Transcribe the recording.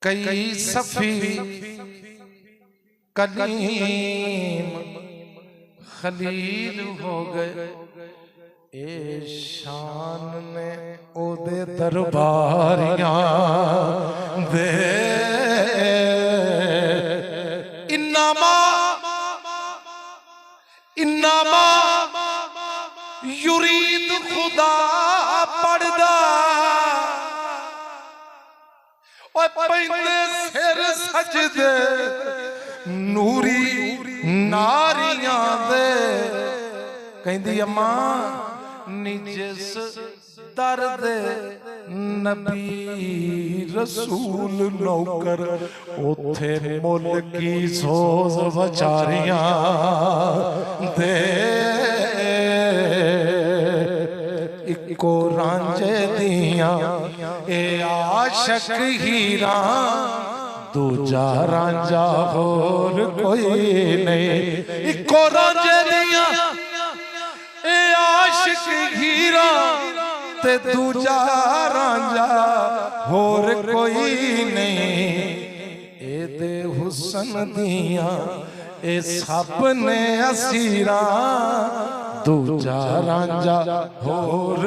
कई सफी कलीम खलील हो गए। ए शान ने ओदे दरबारियां दे इन्नामा इन्नामा युरीद खुदा पढ़दा ओए पैंदे सिर सजदे नूरी नारियां दे। कहंदी अम्मा निजिस दर्द नबी रसूल नौकर उथे मुल की सोज बचारियां दे। इको रांझे दियां ए आशक हीरा दूजा रांझा होर कोई नहीं। इको रांझे दियां ए आशिक हीरा ते दूजा रांझा होर कोई नहीं। ए दे हुसन दियां ए सब ने असीरा दूजा रांझा होर